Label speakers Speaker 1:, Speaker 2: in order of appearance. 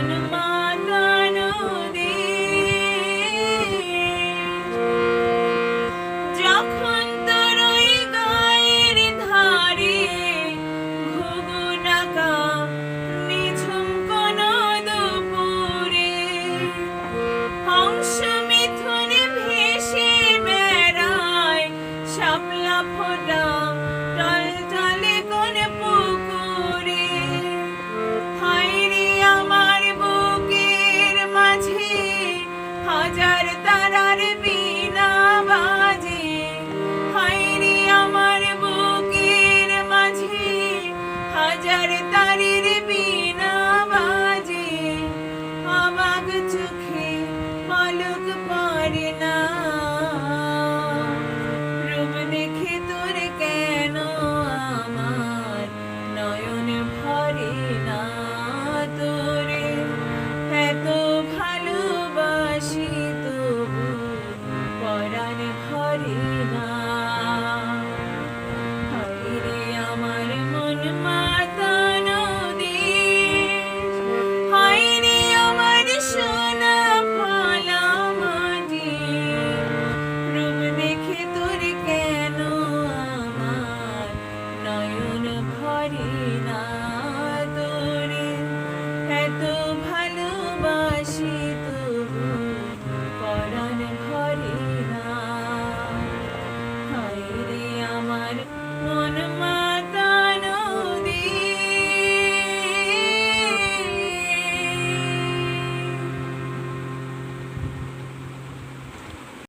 Speaker 1: মন মাতানো দেশ। যখন তোর ওই গায়ের ধারে ঘুঘু ডাকা নিঝুম কোনো দুপুরে হংস মিথুনে ভেসে বেড়ায় শাপলা ফোটা টলটলে কোন পুকুরে। হায়রে আমার বুকের মাঝে হাজার তারার বীণা বাজে। হায়রে আমার বুকের মাঝে হাজার তারের বীণা বাজে। অবাক চোখে পলক পড়ে না, রূপ দেখে তোর কেন আমার নয়ন ভরে না। তোরে এত ভালোবাসি তবু পরাণ ভরে না। হায়রে আমার মন মাতানো দেশ। হায়রে আমার সোনা ফলা মাটি, রূপ দেখে তোর কেন আমার নয়ন ভরে না। তোরে এত ভালোবাসি তবু পরাণ ভরে না। হায়রে আমার মন